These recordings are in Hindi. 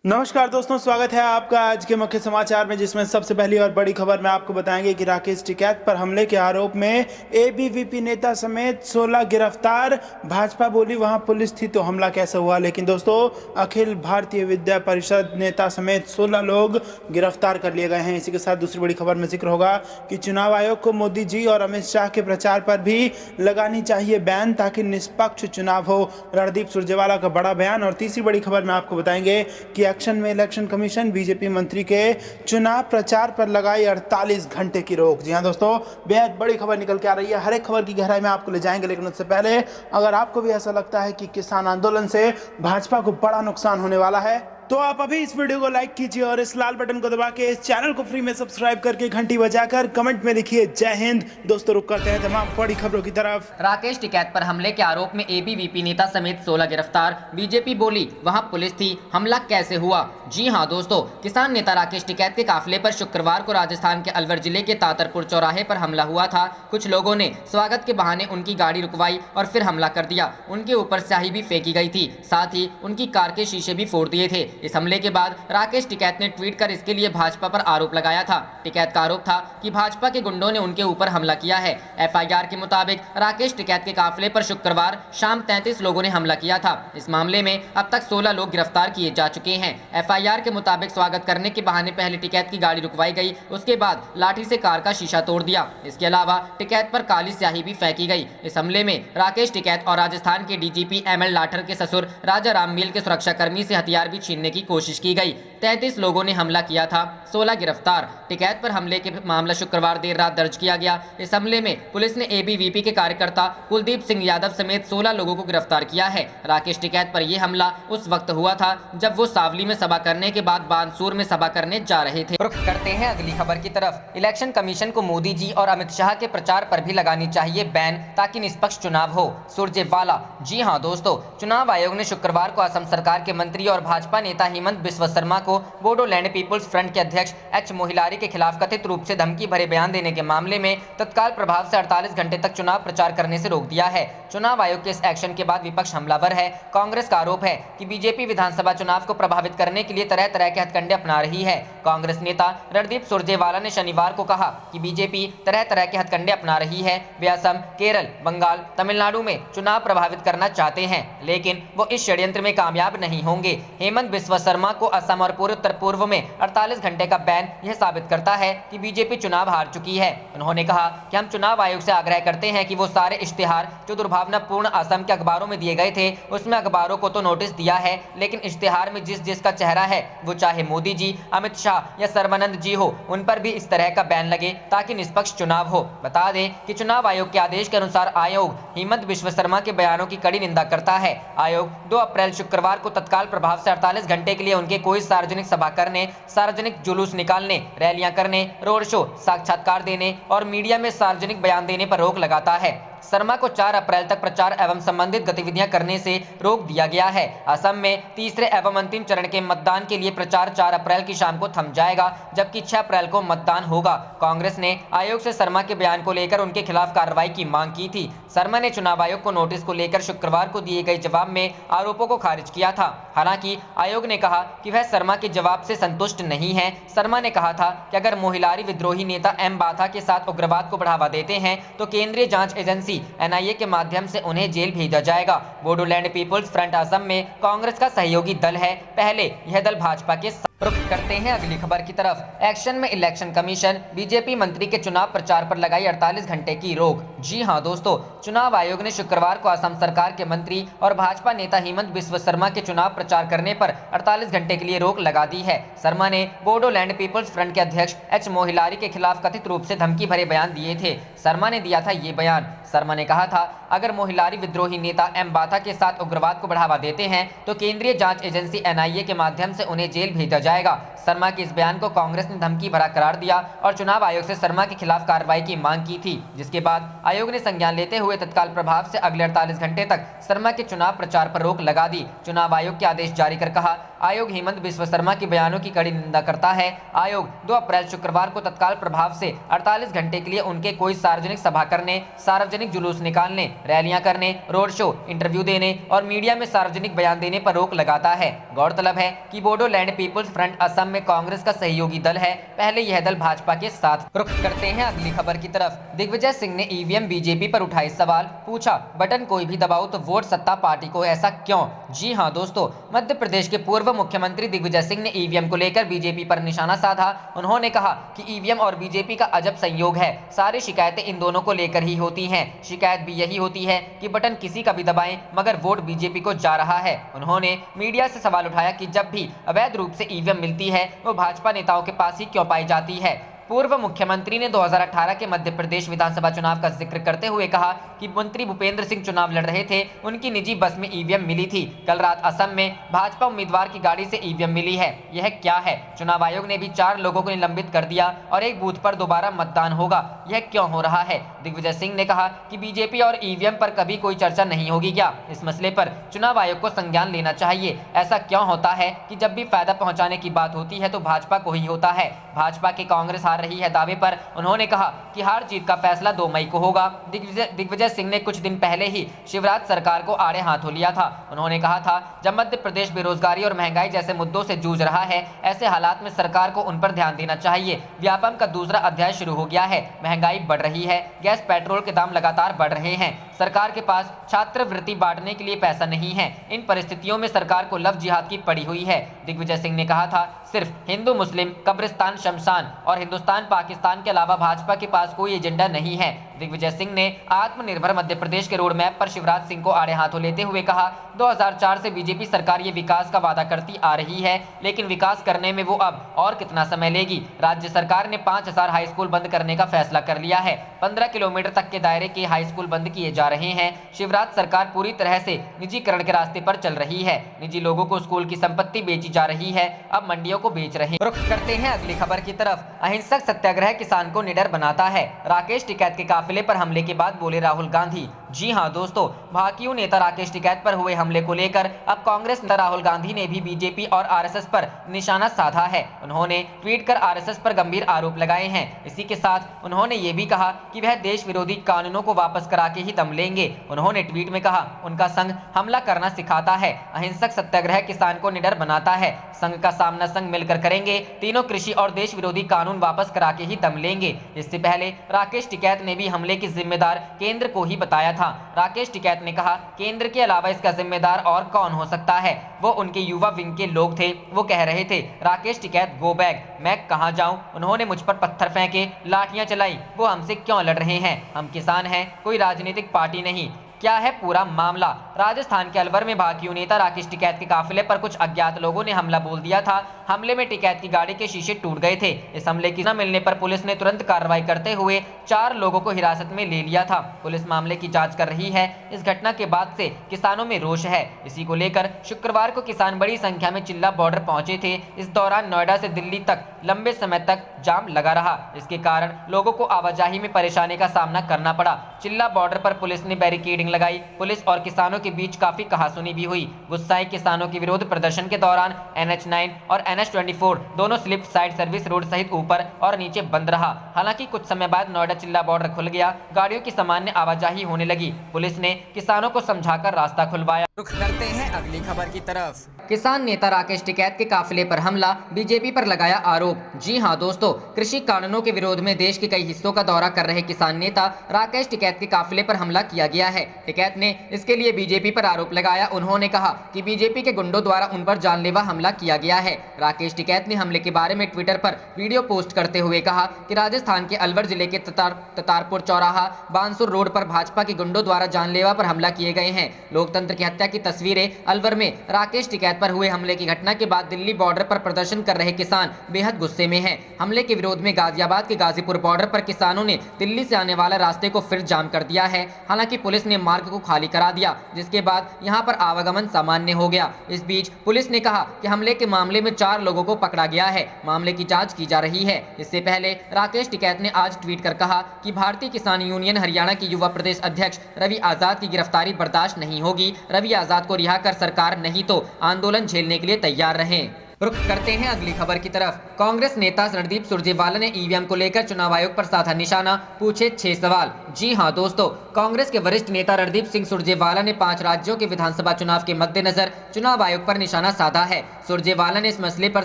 नमस्कार दोस्तों, स्वागत है आपका आज के मुख्य समाचार में, जिसमें सबसे पहली और बड़ी खबर में आपको बताएंगे कि राकेश टिकैत पर हमले के आरोप में एबीवीपी नेता समेत 16 गिरफ्तार। भाजपा बोली वहां पुलिस थी तो हमला कैसे हुआ। लेकिन दोस्तों, अखिल भारतीय विद्या परिषद नेता समेत 16 लोग गिरफ्तार कर लिए गए हैं। इसी के साथ दूसरी बड़ी खबर में जिक्र होगा कि चुनाव आयोग को मोदी जी और अमित शाह के प्रचार पर भी लगानी चाहिए बैन, ताकि निष्पक्ष चुनाव हो। रणदीप सुरजेवाला का बड़ा बयान। और तीसरी बड़ी खबर में आपको बताएंगे कि एक्शन में इलेक्शन कमीशन बीजेपी मंत्री के चुनाव प्रचार पर लगाई 48 घंटे की रोक। जी हां दोस्तों, बेहद बड़ी खबर निकल के आ रही है। हर एक खबर की गहराई में आपको ले जाएंगे, लेकिन उससे पहले अगर आपको भी ऐसा लगता है कि किसान आंदोलन से भाजपा को बड़ा नुकसान होने वाला है, तो आप अभी इस वीडियो को लाइक कीजिए और इस लाल बटन को दबा के इस चैनल को फ्री में सब्सक्राइब करके घंटी बजाकर कमेंट में लिखिए जय हिंद। दोस्तों, रुक करते हैं तमाम बड़ी खबरों की तरफ। राकेश टिकैत पर हमले के आरोप में एबीवीपी नेता समेत 16 गिरफ्तार। बीजेपी बोली वहां पुलिस थी, हमला कैसे हुआ। जी हां दोस्तों, किसान नेता राकेश टिकैत के काफिले पर शुक्रवार को राजस्थान के अलवर जिले के तातरपुर चौराहे पर हमला हुआ था। कुछ लोगों ने स्वागत के बहाने उनकी गाड़ी रुकवाई और फिर हमला कर दिया। उनके ऊपर स्याही भी फेंकी गई थी, साथ ही उनकी कार के शीशे भी फोड़ दिए थे। इस हमले के बाद राकेश टिकैत ने ट्वीट कर इसके लिए भाजपा पर आरोप लगाया था। टिकैत का आरोप था कि भाजपा के गुंडों ने उनके ऊपर हमला किया है। एफआईआर के मुताबिक राकेश टिकैत के काफिले पर शुक्रवार शाम 33 लोगों ने हमला किया था। इस मामले में अब तक 16 लोग गिरफ्तार किए जा चुके हैं। एफआईआर के मुताबिक स्वागत करने के बहाने पहले टिकैत की गाड़ी रुकवाई गई, उसके बाद लाठी से कार का शीशा तोड़ दिया। इसके अलावा टिकैत पर काली स्याही भी फेंकी गई। इस हमले में राकेश टिकैत और राजस्थान के डीजीपी एमएल लाठर के ससुर राजा राममील के सुरक्षाकर्मी से हथियार भी छीनने की कोशिश की गई। 33 लोगों ने हमला किया था, 16 गिरफ्तार। टिकैत पर हमले के मामला शुक्रवार देर रात दर्ज किया गया। इस हमले में पुलिस ने एबीवीपी के कार्यकर्ता कुलदीप सिंह यादव समेत 16 लोगों को गिरफ्तार किया है। राकेश टिकैत पर यह हमला उस वक्त हुआ था जब वो सावली में सभा करने के बाद बानसूर में सभा करने जा रहे थे। रुख करते हैं अगली खबर की तरफ। इलेक्शन कमीशन को मोदी जी और अमित शाह के प्रचार पर भी लगानी चाहिए बैन, ताकि निष्पक्ष चुनाव हो। सुरजेवाला। जी हां दोस्तों, चुनाव आयोग ने शुक्रवार को असम सरकार के मंत्री और भाजपा नेता हेमंत बिस्वा शर्मा को बोडोलैंड पीपुल्स फ्रंट के अध्यक्ष एच मोहिलारी के खिलाफ कथित रूप से धमकी भरे बयान देने के मामले में तत्काल प्रभाव से 48 घंटे तक चुनाव प्रचार करने से रोक दिया है। चुनाव आयोग के इस एक्शन के बाद विपक्ष हमलावर है। कांग्रेस का आरोप है कि बीजेपी विधानसभा चुनाव को प्रभावित करने के लिए तरह तरह के हथकंडे अपना रही है। कांग्रेस नेता रणदीप सुरजेवाला ने शनिवार को कहा कि बीजेपी तरह तरह के हथकंडे अपना रही है। वे असम, केरल, बंगाल, तमिलनाडु में चुनाव प्रभावित करना चाहते हैं, लेकिन वो इस षड्यंत्र में कामयाब नहीं होंगे। हेमंत बिस्वा शर्मा को असम और पूरे उत्तर पूर्व में 48 घंटे का बैन यह साबित करता है कि बीजेपी चुनाव हार चुकी है। उन्होंने कहा कि हम चुनाव आयोग से आग्रह करते हैं कि वो सारे इश्तिहार जो दुर्भावनापूर्ण असम के अखबारों में दिए गए थे, उसमें अखबारों को तो नोटिस दिया है, लेकिन इश्तिहार में जिस जिसका चेहरा है, वो चाहे मोदी जी, अमित शाह या सर्बानंद जी हो, उन पर भी इस तरह का बैन लगे, ताकि निष्पक्ष चुनाव हो। बता दें कि चुनाव आयोग के आदेश के अनुसार आयोग हेमंत बिस्वा शर्मा के बयानों की कड़ी निंदा करता है। आयोग 2 अप्रैल शुक्रवार को तत्काल प्रभाव से 48 घंटे के लिए उनके कोई सार्वजनिक सभा करने, सार्वजनिक जुलूस निकालने, रैलियां करने, रोड शो, साक्षात्कार देने और मीडिया में सार्वजनिक बयान देने पर रोक लगाता है। शर्मा को 4 अप्रैल तक प्रचार एवं संबंधित गतिविधियां करने से रोक दिया गया है। असम में तीसरे एवं अंतिम चरण के मतदान के लिए प्रचार 4 अप्रैल की शाम को थम जाएगा, जबकि 6 अप्रैल को मतदान होगा। कांग्रेस ने आयोग से शर्मा के बयान को लेकर उनके खिलाफ कार्रवाई की मांग की थी। शर्मा ने चुनाव आयोग को नोटिस को लेकर शुक्रवार को दिए गए जवाब में आरोपों को खारिज किया था। हालांकि आयोग ने कहा कि वह शर्मा के जवाब से संतुष्ट नहीं है। शर्मा ने कहा था कि अगर मोहिलारी विद्रोही नेता एम बाथा के साथ उग्रवाद को बढ़ावा देते हैं तो केंद्रीय जांच एजेंसी एनआईए के माध्यम से उन्हें जेल भेजा जाएगा। बोडोलैंड पीपुल्स फ्रंट असम में कांग्रेस का सहयोगी दल है। पहले यह दल भाजपा के रुख करते हैं अगली खबर की तरफ। एक्शन में इलेक्शन कमीशन बीजेपी मंत्री के चुनाव प्रचार पर लगाई 48 घंटे की रोक। जी हां दोस्तों, चुनाव आयोग ने शुक्रवार को असम सरकार के मंत्री और भाजपा नेता हेमंत बिस्वा शर्मा के चुनाव प्रचार करने पर 48 घंटे के लिए रोक लगा दी है। शर्मा ने बोडोलैंड पीपुल्स फ्रंट के अध्यक्ष एच मोहिलारी के खिलाफ कथित रूप से धमकी भरे बयान दिए थे। शर्मा ने दिया था ये बयान। शर्मा ने कहा था, अगर मोहिलारी विद्रोही नेता एम बाथा के साथ उग्रवाद को बढ़ावा देते हैं तो केंद्रीय जांच एजेंसी एनआईए के माध्यम से उन्हें जेल भेजा जाएगा। शर्मा के इस बयान को कांग्रेस ने धमकी भरा करार दिया और चुनाव आयोग से शर्मा के खिलाफ कार्रवाई की मांग की थी, जिसके बाद आयोग ने संज्ञान लेते हुए तत्काल प्रभाव से अगले 48 घंटे तक शर्मा के चुनाव प्रचार पर रोक लगा दी। चुनाव आयोग के आदेश जारी कर कहा, आयोग हेमंत बिस्वा शर्मा के बयानों की कड़ी निंदा करता है। आयोग 2 अप्रैल शुक्रवार को तत्काल प्रभाव से 48 घंटे के लिए उनके कोई सार्वजनिक सभा करने, सार्वजनिक जुलूस निकालने, रैलियां करने, रोड शो, इंटरव्यू देने और मीडिया में सार्वजनिक बयान देने पर रोक लगाता है। गौरतलब है कि बोडोलैंड पीपुल्स फ्रंट असम में कांग्रेस का सहयोगी दल है। पहले यह दल भाजपा के साथ। रुख करते हैं अगली खबर की तरफ। दिग्विजय सिंह ने ईवीएम बीजेपी पर उठाए सवाल, पूछा बटन कोई भी दबाओ तो वोट सत्ता पार्टी को, ऐसा क्यों? जी हां दोस्तों, मध्य प्रदेश के पूर्व मुख्यमंत्री दिग्विजय सिंह ने ईवीएम को लेकर बीजेपी पर निशाना साधा। उन्होंने कहा कि ईवीएम और बीजेपी का अजब संयोग है, सारी शिकायतें इन दोनों को लेकर ही होती हैं। शिकायत भी यही होती है कि बटन किसी का भी दबाएं मगर वोट बीजेपी को जा रहा है। उन्होंने मीडिया से सवाल उठाया कि जब भी अवैध रूप से ईवीएम मिलती है वो भाजपा नेताओं के पास ही क्यों पाई जाती है। पूर्व मुख्यमंत्री ने 2018 के मध्य प्रदेश विधानसभा चुनाव का जिक्र करते हुए कहा कि मंत्री भूपेंद्र सिंह चुनाव लड़ रहे थे, उनकी निजी बस में ईवीएम मिली थी। कल रात असम में भाजपा उम्मीदवार की गाड़ी से ईवीएम मिली है, यह क्या है? चुनाव आयोग ने भी 4 लोगों को निलंबित कर दिया और एक बूथ पर दोबारा मतदान होगा, यह क्यों हो रहा है? दिग्विजय सिंह ने कहा कि बीजेपी और ईवीएम पर कभी कोई चर्चा नहीं होगी क्या? इस मसले पर चुनाव आयोग को संज्ञान लेना चाहिए। ऐसा क्यों होता है कि जब भी फायदा पहुंचाने की बात होती है तो भाजपा को ही होता है। भाजपा की कांग्रेस हार रही है दावे पर उन्होंने कहा कि हार जीत का फैसला 2 मई को होगा। दिग्विजय सिंह ने कुछ दिन पहले ही शिवराज सरकार को आड़े हाथों लिया था। उन्होंने कहा था जब मध्य प्रदेश बेरोजगारी और महंगाई जैसे मुद्दों से जूझ रहा है, ऐसे हालात में सरकार को उन पर ध्यान देना चाहिए। व्यापम का दूसरा अध्याय शुरू हो गया है, महंगाई बढ़ रही है, गैस पेट्रोल के दाम लगातार बढ़ रहे हैं, सरकार के पास छात्रवृत्ति बांटने के लिए पैसा नहीं है। इन परिस्थितियों में सरकार को लव जिहाद की पड़ी हुई है। दिग्विजय सिंह ने कहा था सिर्फ हिंदू मुस्लिम, कब्रिस्तान शमशान और हिंदुस्तान पाकिस्तान के अलावा भाजपा के पास कोई एजेंडा नहीं है। दिग्विजय सिंह ने आत्मनिर्भर मध्य प्रदेश के रोड मैप पर शिवराज सिंह को आड़े हाथों लेते हुए कहा 2004 से बीजेपी सरकार ये विकास का वादा करती आ रही है, लेकिन विकास करने में वो अब और कितना समय लेगी। राज्य सरकार ने 5000 हाई स्कूल बंद करने का फैसला कर लिया है। 15 किलोमीटर तक के दायरे के हाई स्कूल बंद किए जा रहे हैं। शिवराज सरकार पूरी तरह से निजीकरण के रास्ते पर चल रही है। निजी लोगों को स्कूल की संपत्ति बेची जा रही है, अब मंडियों को बेच रहे हैं। रुख करते हैं अगली खबर की तरफ। अहिंसक सत्याग्रह किसान को निडर बनाता है, राकेश टिकैत के काफिले पर हमले के बाद बोले राहुल गांधी। जी हां दोस्तों, भाकियू नेता राकेश टिकैत पर हुए हमले को लेकर अब कांग्रेस नेता राहुल गांधी ने भी बीजेपी और आरएसएस पर निशाना साधा है। उन्होंने ट्वीट कर आरएसएस पर गंभीर आरोप लगाए हैं। इसी के साथ उन्होंने ये भी कहा कि वह देश विरोधी कानूनों को वापस करा के ही दम लेंगे। उन्होंने ट्वीट में कहा उनका संघ हमला करना सिखाता है, अहिंसक सत्याग्रह किसान को निडर बनाता है, संघ का सामना संघ मिलकर करेंगे, तीनों कृषि और देश विरोधी कानून वापस करा के ही दम लेंगे। इससे पहले राकेश टिकैत ने भी हमले की जिम्मेदार केंद्र को ही बताया था। राकेश टिकैत ने कहा केंद्र के अलावा इसका जिम्मेदार और कौन हो सकता है? वो उनके युवा विंग के लोग थे। वो कह रहे थे राकेश टिकैत गो बैक, मैं कहां जाऊं? उन्होंने मुझ पर पत्थर फेंके, लाठियां चलाई, वो हमसे क्यों लड़ रहे हैं? हम किसान हैं, कोई राजनीतिक पार्टी नहीं। क्या है पूरा मामला? राजस्थान के अलवर में भाकियू नेता राकेश टिकैत के काफिले पर कुछ अज्ञात लोगों ने हमला बोल दिया था। हमले में टिकैत की गाड़ी के शीशे टूट गए थे। इस हमले की न मिलने पर पुलिस ने तुरंत कार्रवाई करते हुए 4 लोगों को हिरासत में ले लिया था। पुलिस मामले की जांच कर रही है। इस घटना के बाद से किसानों में रोष है। इसी को लेकर शुक्रवार को किसान बड़ी संख्या में चिल्ला बॉर्डर पहुंचे थे। इस दौरान नोएडा से दिल्ली तक लंबे समय तक जाम लगा रहा। इसके कारण लोगों को आवाजाही में परेशानी का सामना करना पड़ा। चिल्ला बॉर्डर पर पुलिस ने बैरिकेडिंग लगाई। पुलिस और किसानों के बीच काफी कहासुनी भी हुई। गुस्साए किसानों के विरोध प्रदर्शन के दौरान NH9 और NH24 दोनों स्लिप साइड सर्विस रोड सहित ऊपर और नीचे बंद रहा। हालांकि कुछ समय बाद नोएडा चिल्ला बॉर्डर खुल गया, गाड़ियों की सामान्य आवाजाही होने लगी। पुलिस ने किसानों को समझाकर रास्ता खुलवाया। रुख करते हैं अगली खबर की तरफ। किसान नेता राकेश टिकैत के काफिले पर हमला, बीजेपी पर लगाया आरोप। जी हां दोस्तों, कृषि कानूनों के विरोध में देश के कई हिस्सों का दौरा कर रहे किसान नेता राकेश टिकैत के काफिले पर हमला किया गया है। टिकैत ने इसके लिए बीजेपी पर आरोप लगाया। उन्होंने कहा कि बीजेपी के गुंडों द्वारा उन पर जानलेवा हमला किया गया है। राकेश टिकैत ने हमले के बारे में ट्विटर पर वीडियो पोस्ट करते हुए कहा कि राजस्थान के अलवर जिले के ततारपुर चौराहा बानसूर रोड पर भाजपा के गुंडों द्वारा जानलेवा पर हमला किए गए हैं। लोकतंत्र की हत्या की तस्वीरें। अलवर में राकेश टिकैत पर हुए हमले की घटना के बाद दिल्ली बॉर्डर पर प्रदर्शन कर रहे किसान बेहद गुस्से में हैं। हमले के विरोध में गाजियाबाद के गाजीपुर बॉर्डर पर किसानों ने दिल्ली से आने वाले रास्ते को फिर जाम कर दिया है। हालांकि पुलिस ने मार्ग को खाली करा दिया, जिसके बाद यहां पर आवागमन सामान्य हो गया। इस बीच पुलिस ने कहा कि हमले के मामले में 4 4 लोगों को पकड़ा गया है। मामले की जांच की जा रही है। इससे पहले राकेश टिकैत ने आज ट्वीट कर कहा कि भारतीय किसान यूनियन हरियाणा की युवा प्रदेश अध्यक्ष रवि आजाद की गिरफ्तारी बर्दाश्त नहीं होगी। रवि आजाद को रिहा कर सरकार नहीं तो आंदोलन झेलने के लिए तैयार रहें। रुख करते हैं अगली खबर की तरफ। कांग्रेस नेता रणदीप सुरजेवाला ने ईवीएम को लेकर चुनाव आयोग पर साधा निशाना, पूछे 6 सवाल। जी हां दोस्तों, कांग्रेस के वरिष्ठ नेता रणदीप सिंह सुरजेवाला ने 5 राज्यों के विधानसभा चुनाव के मद्देनजर चुनाव आयोग पर निशाना साधा है। सुरजेवाला ने इस मसले पर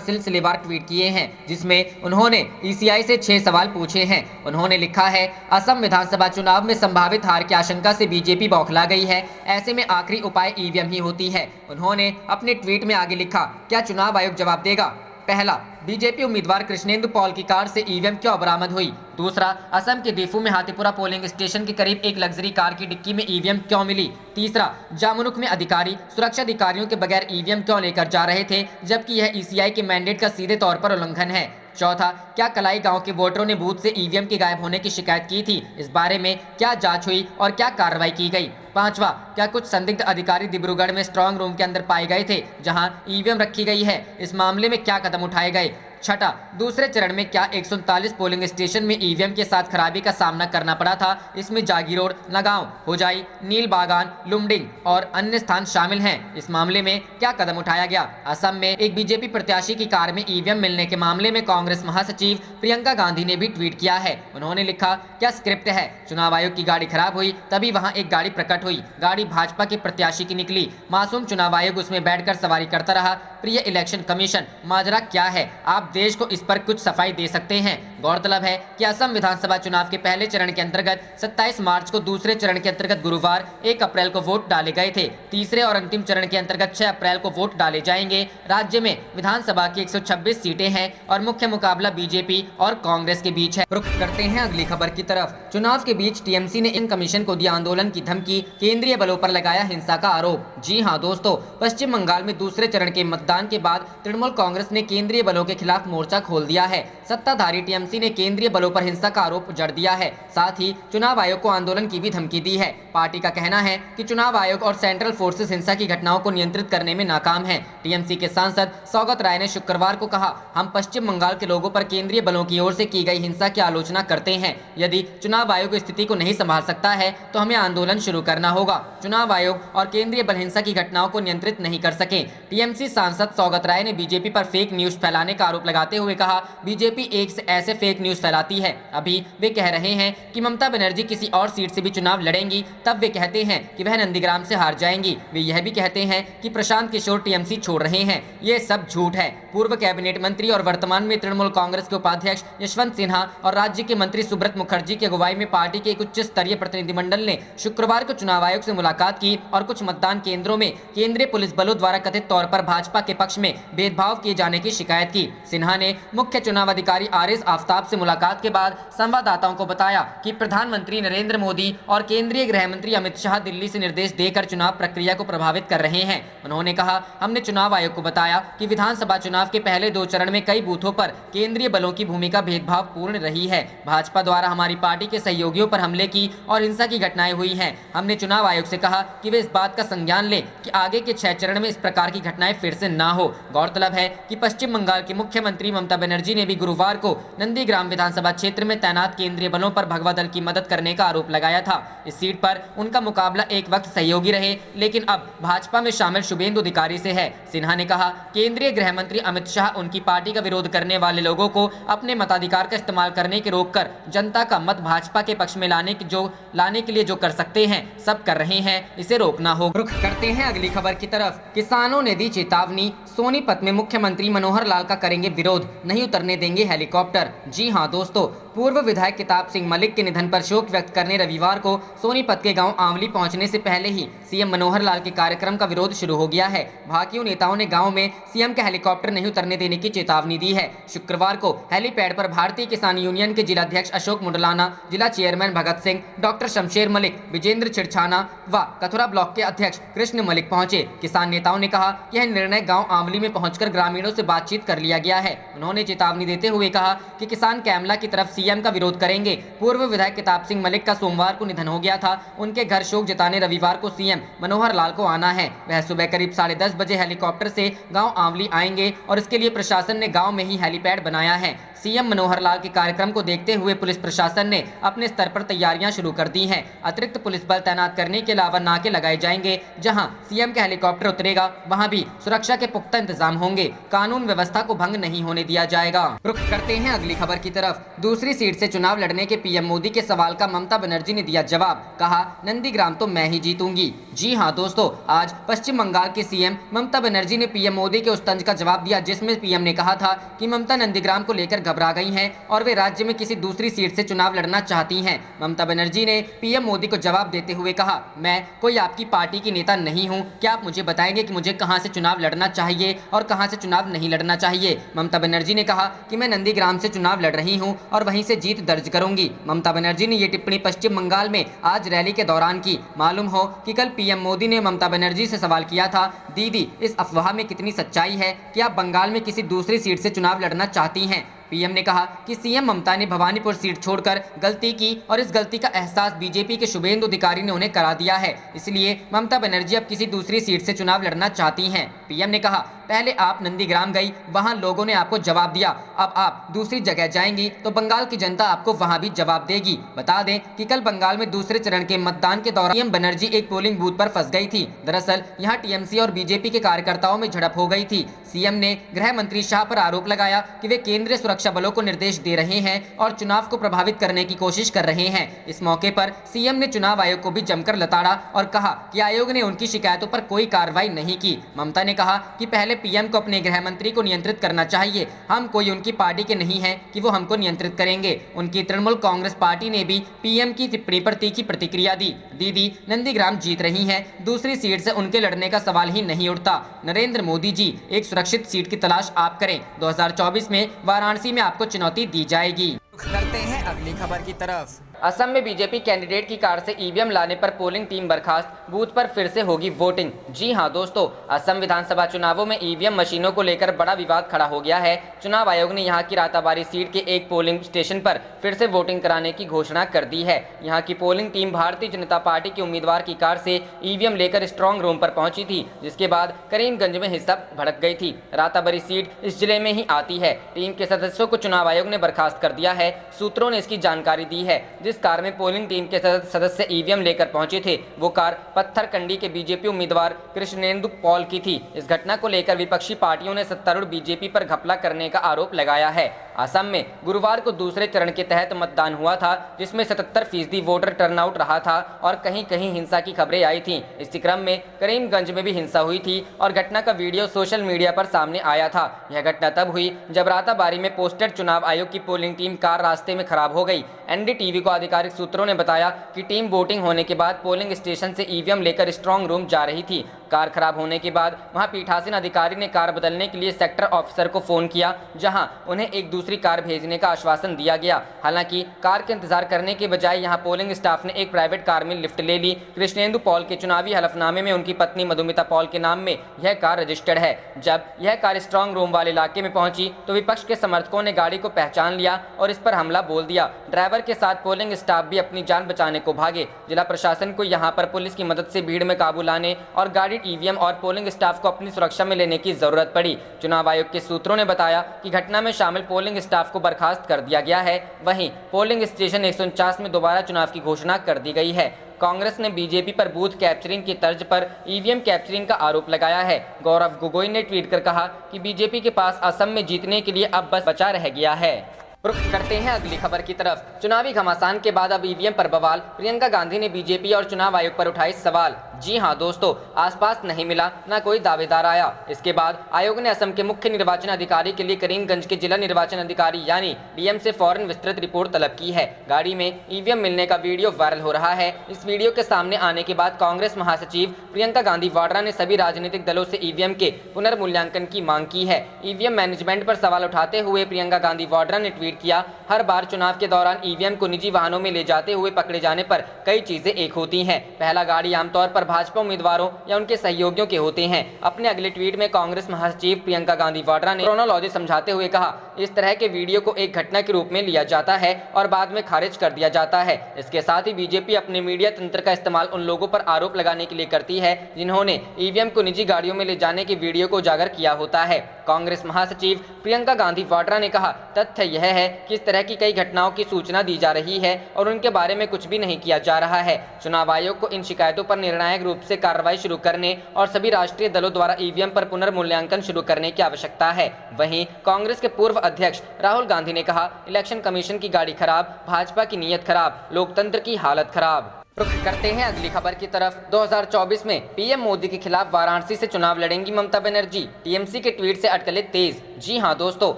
सिलसिलेवार ट्वीट किए हैं, जिसमें उन्होंने ईसीआई से 6 सवाल पूछे हैं। उन्होंने लिखा है, असम विधानसभा चुनाव में संभावित हार की आशंका से बीजेपी बौखला गई है। ऐसे में आखिरी उपाय ईवीएम ही होती है। उन्होंने अपने ट्वीट में आगे लिखा, क्या चुनाव आयोग जवाब देगा? पहला, बीजेपी उम्मीदवार कृष्णेंदु पॉल की कार से ईवीएम क्यों बरामद हुई? दूसरा, असम के दीफू में हाथीपुरा पोलिंग स्टेशन के करीब एक लग्जरी कार की डिक्की में ईवीएम क्यों मिली? तीसरा, जामुनुक में अधिकारी सुरक्षा अधिकारियों के बगैर ईवीएम क्यों लेकर जा रहे थे, जबकि यह ईसीआई के मैंडेट का सीधे तौर पर उल्लंघन है? चौथा, क्या कलाई गांव के वोटरों ने बूथ से ईवीएम के गायब होने की शिकायत की थी? इस बारे में क्या जांच हुई और क्या कार्रवाई की गई? पांचवा, क्या कुछ संदिग्ध अधिकारी डिब्रूगढ़ में स्ट्रांग रूम के अंदर पाए गए थे जहां ईवीएम रखी गई है? इस मामले में क्या कदम उठाए गए? छठा, दूसरे चरण में क्या 139 पोलिंग स्टेशन में ईवीएम के साथ खराबी का सामना करना पड़ा था? इसमें जागीरोड, नगांव, होजाई, नील बागान, लुमडिंग और अन्य स्थान शामिल हैं। इस मामले में क्या कदम उठाया गया? असम में एक बीजेपी प्रत्याशी की कार में ईवीएम मिलने के मामले में कांग्रेस महासचिव प्रियंका गांधी ने भी ट्वीट किया है। उन्होंने लिखा, क्या स्क्रिप्ट है? चुनाव आयोग की गाड़ी खराब हुई, तभी वहां एक गाड़ी प्रकट हुई। गाड़ी भाजपा के प्रत्याशी की निकली। मासूम चुनाव आयोग उसमें बैठकर सवारी करता रहा। प्रिय इलेक्शन कमीशन, माजरा क्या है? आप देश को इस पर कुछ सफाई दे सकते हैं। गौरतलब है कि असम विधानसभा चुनाव के पहले चरण के अंतर्गत 27 मार्च को, दूसरे चरण के अंतर्गत गुरुवार 1 अप्रैल को वोट डाले गए थे। तीसरे और अंतिम चरण के अंतर्गत 6 अप्रैल को वोट डाले जाएंगे। राज्य में विधानसभा की 126 सीटें हैं और मुख्य मुकाबला बीजेपी और कांग्रेस के बीच है। रुख करते हैं अगली खबर की तरफ। चुनाव के बीच टीएमसी ने इन कमीशन को दिया आंदोलन की धमकी, केंद्रीय बलों पर लगाया हिंसा का आरोप। जी हां दोस्तों, पश्चिम बंगाल में दूसरे चरण के मतदान के बाद तृणमूल कांग्रेस ने केंद्रीय बलों के खिलाफ मोर्चा खोल दिया है। सत्ताधारी टीएमसी ने केंद्रीय बलों पर हिंसा का आरोप जड़ दिया है। साथ ही चुनाव आयोग को आंदोलन की भी धमकी दी है। पार्टी का कहना है कि चुनाव आयोग और सेंट्रल फोर्सेस हिंसा की घटनाओं को नियंत्रित करने में नाकाम है। टीएमसी के सांसद सौगत राय ने शुक्रवार को कहा, हम पश्चिम बंगाल के लोगों पर केंद्रीय बलों की ओर से की गई हिंसा की आलोचना करते हैं। यदि चुनाव आयोग स्थिति को नहीं संभाल सकता है तो हमें आंदोलन शुरू करना होगा। चुनाव आयोग और केंद्रीय बल हिंसा की घटनाओं को नियंत्रित नहीं कर सके। टीएमसी सांसद सौगत राय ने बीजेपी पर फेक न्यूज फैलाने का आरोप लगाते हुए कहा, बीजेपी एक से ऐसे फेक न्यूज फैलाती है। अभी वे कह रहे हैं कि ममता बनर्जी किसी और सीट से भी चुनाव लड़ेंगी, तब वे कहते हैं कि वह नंदीग्राम से हार जाएंगी। वे यह भी कहते हैं कि प्रशांत किशोर टीएमसी छोड़ रहे हैं। ये सब झूठ है। पूर्व कैबिनेट मंत्री और वर्तमान में तृणमूल कांग्रेस के उपाध्यक्ष यशवंत सिन्हा और राज्य के मंत्री सुब्रत मुखर्जी की अगुवाई में पार्टी के एक उच्च स्तरीय प्रतिनिधिमंडल ने शुक्रवार को चुनाव आयोग से मुलाकात की और कुछ मतदान केंद्रों में केंद्रीय पुलिस बलों द्वारा कथित तौर पर भाजपा के पक्ष में भेदभाव किए जाने की शिकायत की। सिन्हा ने मुख्य चुनाव अधिकारी आरएस आफ्ताब से मुलाकात के बाद संवाददाताओं को बताया कि प्रधानमंत्री नरेंद्र मोदी और केंद्रीय गृह मंत्री अमित शाह दिल्ली से निर्देश देकर चुनाव प्रक्रिया को प्रभावित कर रहे हैं। उन्होंने कहा, हमने चुनाव आयोग को बताया कि विधानसभा चुनाव के पहले 2 चरण में कई बूथों पर केंद्रीय बलों की भूमिका भेदभाव पूर्ण रही है। भाजपा द्वारा हमारी पार्टी के सहयोगियों पर हमले की और हिंसा की घटनाएं हुई हैं। हमने चुनाव आयोग से कहा कि वे इस बात का संज्ञान ले कि आगे के 6 चरण में इस प्रकार की घटनाएं फिर से न हो। गौरतलब है कि पश्चिम बंगाल की मुख्यमंत्री ममता बनर्जी ने भी गुरुवार को नंदीग्राम विधानसभा क्षेत्र में तैनात केंद्रीय बलों पर भगवा दल की मदद करने का आरोप लगाया था। इस सीट पर उनका मुकाबला एक वक्त सहयोगी रहे, लेकिन अब भाजपा में शामिल शुभेंदु अधिकारी से है। सिन्हा ने कहा, केंद्रीय गृह मंत्री अमित शाह उनकी पार्टी का विरोध करने वाले लोगों को अपने मताधिकार का इस्तेमाल करने के रोककर जनता का मत भाजपा के पक्ष में लाने के लिए जो कर सकते हैं सब कर रहे हैं, इसे रोकना होगा। रुख करते हैं अगली खबर की तरफ। किसानों ने दी चेतावनी, सोनीपत में मुख्यमंत्री मनोहर लाल का करेंगे विरोध, नहीं उतरने देंगे हेलीकॉप्टर। जी हां दोस्तों, पूर्व विधायक किताब सिंह मलिक के निधन पर शोक व्यक्त करने रविवार को सोनीपत के गांव आंवली पहुंचने से पहले ही सीएम मनोहर लाल के कार्यक्रम का विरोध शुरू हो गया है। भाकियों नेताओं ने गांव में सीएम का हेलीकॉप्टर नहीं उतरने देने की चेतावनी दी है। शुक्रवार को हेलीपैड पर भारतीय किसान यूनियन के जिलाध्यक्ष अशोक मुंडलाना, जिला चेयरमैन भगत सिंह, डॉक्टर शमशेर मलिक, विजेंद्र छिड़छाना व कथुरा ब्लॉक के अध्यक्ष कृष्ण मलिक पहुंचे। किसान नेताओं ने कहा कि यह निर्णय गाँव आंवली में पहुंचकर ग्रामीणों से बातचीत कर लिया गया है। उन्होंने चेतावनी देते हुए कहा कि किसान कैमला की तरफ सीएम का विरोध करेंगे। पूर्व विधायक किताब सिंह मलिक का सोमवार को निधन हो गया था। उनके घर शोक जताने रविवार को सीएम मनोहर लाल को आना है। वह सुबह करीब 10:30 बजे हेलीकॉप्टर से गांव आंवली आएंगे और इसके लिए प्रशासन ने गांव में ही हेलीपैड बनाया है। सीएम मनोहर लाल के कार्यक्रम को देखते हुए पुलिस प्रशासन ने अपने स्तर पर तैयारियां शुरू कर दी हैं। अतिरिक्त पुलिस बल तैनात करने के अलावा नाके लगाए जाएंगे। जहां सीएम का हेलीकॉप्टर उतरेगा वहां भी सुरक्षा के पुख्ता इंतजाम होंगे। कानून व्यवस्था को भंग नहीं होने दिया जाएगा। रुख करते हैं अगली खबर की तरफ। दूसरी सीट से चुनाव लड़ने के पीएम मोदी के सवाल का ममता बनर्जी ने दिया जवाब। कहा, नंदीग्राम तो मैं ही जीतूंगी। जी हां दोस्तों, आज पश्चिम बंगाल के सीएम ममता बनर्जी ने पीएम मोदी के उस तंज का जवाब दिया जिसमें पीएम ने कहा था कि ममता नंदीग्राम को लेकर घबरा गई हैं और वे राज्य में किसी दूसरी सीट से चुनाव लड़ना चाहती हैं। ममता बनर्जी ने पीएम मोदी को जवाब देते हुए कहा, मैं कोई आपकी पार्टी की नेता नहीं हूं। क्या आप मुझे बताएंगे कि मुझे कहां से चुनाव लड़ना चाहिए और कहां से चुनाव नहीं लड़ना चाहिए। ममता बनर्जी ने कहा कि मैं नंदीग्राम से चुनाव लड़ रही हूं और वहीं से जीत दर्ज करूंगी। ममता बनर्जी ने ये टिप्पणी पश्चिम बंगाल में आज रैली के दौरान की। मालूम हो कि कल पीएम मोदी ने ममता बनर्जी से सवाल किया था, दीदी इस अफवाह में कितनी सच्चाई है कि आप बंगाल में किसी दूसरी सीट से चुनाव लड़ना चाहती हैं। पीएम ने कहा कि सीएम ममता ने भवानीपुर सीट छोड़कर गलती की और इस गलती का एहसास बीजेपी के शुभेंदु अधिकारी ने उन्हें करा दिया है, इसलिए ममता बनर्जी अब किसी दूसरी सीट से चुनाव लड़ना चाहती हैं। पीएम ने कहा, पहले आप नंदीग्राम गई, वहां लोगों ने आपको जवाब दिया, अब आप दूसरी जगह जाएंगी तो बंगाल की जनता आपको वहां भी जवाब देगी। बता दें कि कल बंगाल में दूसरे चरण के मतदान के दौरान पीएम बनर्जी एक पोलिंग बूथ पर फंस गई थी। दरअसल यहां टीएमसी और बीजेपी के कार्यकर्ताओं में झड़प हो गई थी। सीएम ने गृह मंत्री शाह पर आरोप लगाया कि वे केंद्रीय सुरक्षा बलों को निर्देश दे रहे हैं और चुनाव को प्रभावित करने की कोशिश कर रहे हैं। इस मौके पर सीएम ने चुनाव आयोग को भी जमकर लताड़ा और कहा कि आयोग ने उनकी शिकायतों पर कोई कार्रवाई नहीं की। ममता ने कहा कि पहले पीएम को अपने गृह मंत्री को नियंत्रित करना चाहिए। हम कोई उनकी पार्टी के नहीं हैं कि वो हमको नियंत्रित करेंगे। उनकी तृणमूल कांग्रेस पार्टी ने भी पीएम की टिप्पणी पर तीखी प्रतिक्रिया दी। दीदी नंदीग्राम जीत रही हैं, दूसरी सीट से उनके लड़ने का सवाल ही नहीं उठता। नरेंद्र मोदी जी, एक सुरक्षित सीट की तलाश आप करें। 2024 में वाराणसी में आपको चुनौती दी जाएगी। करते हैं अगली खबर की तरफ। असम में बीजेपी कैंडिडेट की कार से ईवीएम लाने पर पोलिंग टीम बर्खास्त, बूथ पर फिर से होगी वोटिंग। जी हां दोस्तों, असम विधानसभा चुनावों में ईवीएम मशीनों को लेकर बड़ा विवाद खड़ा हो गया है। चुनाव आयोग ने यहां की राताबारी सीट के एक पोलिंग स्टेशन पर फिर से वोटिंग कराने की घोषणा कर दी है। यहां की polling team Bharatiya Janata party के उम्मीदवार की कार से ईवीएम लेकर स्ट्रांग रूम पर पहुंची थी, जिसके बाद करीमगंज में हिस्सा भड़क गई थी। राताबारी सीट इस जिले में ही आती है। टीम के सदस्यों को चुनाव आयोग ने बर्खास्त कर दिया है। सूत्रों ने इसकी जानकारी दी है। जिस कार में पोलिंग टीम के सदस्य ईवीएम लेकर पहुंचे थे, वो कार पत्थरकंडी के बीजेपी उम्मीदवार कृष्णेंदु पॉल की थी। इस घटना को लेकर विपक्षी पार्टियों ने सत्तारूढ़ बीजेपी पर घपला करने का आरोप लगाया है। असम में गुरुवार को दूसरे चरण के तहत मतदान हुआ था, जिसमें 77% वोटर टर्नआउट रहा था और कहीं कहीं हिंसा की खबरें आई थीं। इसी क्रम में करीमगंज में भी हिंसा हुई थी और घटना का वीडियो सोशल मीडिया पर सामने आया था। यह घटना तब हुई जब राताबारी में पोस्टेड चुनाव आयोग की पोलिंग टीम कार रास्ते में खराब हो गई। एनडीटीवी को आधिकारिक सूत्रों ने बताया कि टीम वोटिंग होने के बाद पोलिंग स्टेशन से ईवीएम लेकर स्ट्रांग रूम जा रही थी। कार खराब होने के बाद वहां पीठासीन अधिकारी ने कार बदलने के लिए सेक्टर ऑफिसर को फोन किया, जहां उन्हें एक दूसरी कार भेजने का आश्वासन दिया गया। हालांकि कार के इंतजार करने के बजाय यहां पोलिंग स्टाफ ने एक प्राइवेट कार में लिफ्ट ले ली। कृष्णेंदु पॉल के चुनावी हलफनामे में उनकी पत्नी मधुमिता पॉल के नाम में यह कार रजिस्टर्ड है। जब यह कार स्ट्रांग रूम वाले इलाके में पहुंची तो विपक्ष के समर्थकों ने गाड़ी को पहचान लिया और इस पर हमला बोल दिया। ड्राइवर के साथ पोलिंग स्टाफ भी अपनी जान बचाने को भागे। जिला प्रशासन को यहां पर पुलिस की मदद से भीड़ में काबू लाने और गाड़ी, ईवीएम और पोलिंग स्टाफ को अपनी सुरक्षा में लेने की जरूरत पड़ी। चुनाव आयोग के सूत्रों ने बताया कि घटना में शामिल पोलिंग स्टाफ को बर्खास्त कर दिया गया है। वहीं पोलिंग स्टेशन 149 में दोबारा चुनाव की घोषणा कर दी गई है। कांग्रेस ने बीजेपी पर बूथ कैप्चरिंग की तर्ज पर ईवीएम कैप्चरिंग का आरोप लगाया है। गौरव गोगोई ने ट्वीट कर कहा कि बीजेपी के पास असम में जीतने के लिए अब बस बचा रह गया है। रुख करते हैं अगली खबर की तरफ। चुनावी घमासान के बाद अब ईवीएम पर बवाल, प्रियंका गांधी ने बीजेपी और चुनाव आयोग पर उठाए सवाल। जी हां दोस्तों, आसपास नहीं मिला, ना कोई दावेदार आया। इसके बाद आयोग ने असम के मुख्य निर्वाचन अधिकारी के लिए करीमगंज के जिला निर्वाचन अधिकारी यानी डीएम से फौरन विस्तृत रिपोर्ट तलब की है। गाड़ी में ईवीएम मिलने का वीडियो वायरल हो रहा है। इस वीडियो के सामने आने के बाद कांग्रेस महासचिव प्रियंका गांधी वाड्रा ने सभी राजनीतिक दलों से ईवीएम के पुनर्मूल्यांकन की मांग की है। ईवीएम मैनेजमेंट पर सवाल उठाते हुए प्रियंका गांधी वाड्रा ने ट्वीट किया, हर बार चुनाव के दौरान ईवीएम को निजी वाहनों में ले जाते हुए पकड़े जाने पर कई चीजें एक होती हैं। पहला, गाड़ी आमतौर पर भाजपा उम्मीदवारों या उनके सहयोगियों के होते हैं। अपने अगले ट्वीट में कांग्रेस महासचिव प्रियंका गांधी वाड्रा ने क्रोनोलॉजी समझाते हुए कहा, इस तरह के वीडियो को एक घटना के रूप में लिया जाता है और बाद में खारिज कर दिया जाता है। इसके साथ ही बीजेपी अपने मीडिया तंत्र का इस्तेमाल उन लोगों पर आरोप लगाने के लिए करती है जिन्होंने ईवीएम को निजी गाड़ियों में ले जाने के वीडियो को उजागर किया होता है। कांग्रेस महासचिव प्रियंका गांधी वाड्रा ने कहा, तथ्य यह है कि इस तरह की कई घटनाओं की सूचना दी जा रही है और उनके बारे में कुछ भी नहीं किया जा रहा है। चुनाव आयोग को इन शिकायतों पर निर्णायक रूप से कार्रवाई शुरू करने और सभी राष्ट्रीय दलों द्वारा ईवीएम पर पुनर्मूल्यांकन शुरू करने की आवश्यकता है। वहीं कांग्रेस के पूर्व अध्यक्ष राहुल गांधी ने कहा, इलेक्शन कमीशन की गाड़ी खराब, भाजपा की नीयत खराब, लोकतंत्र की हालत खराब। रुख करते हैं अगली खबर की तरफ। 2024 में पीएम मोदी के खिलाफ वाराणसी से चुनाव लड़ेंगी ममता बनर्जी। टीएमसी के ट्वीट से अटकलें तेज। जी हां दोस्तों,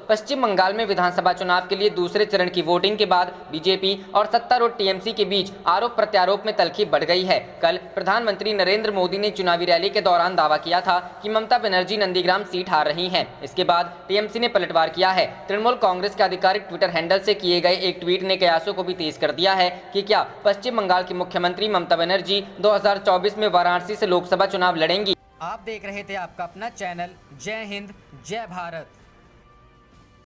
पश्चिम बंगाल में विधानसभा चुनाव के लिए दूसरे चरण की वोटिंग के बाद बीजेपी और सत्तारूढ़ टीएमसी के बीच आरोप प्रत्यारोप में तल्खी बढ़ गई है। कल प्रधानमंत्री नरेंद्र मोदी ने चुनावी रैली के दौरान दावा किया था कि ममता बनर्जी नंदीग्राम सीट हार रही हैं। इसके बाद टीएमसी ने पलटवार किया है। तृणमूल कांग्रेस के आधिकारिक ट्विटर हैंडल से किए गए एक ट्वीट ने कयासों को भी तेज कर दिया है कि क्या पश्चिम बंगाल की मुख्यमंत्री ममता बनर्जी 2024 में वाराणसी से लोकसभा चुनाव लड़ेंगी। आप देख रहे थे आपका अपना चैनल जय हिंद जय भारत।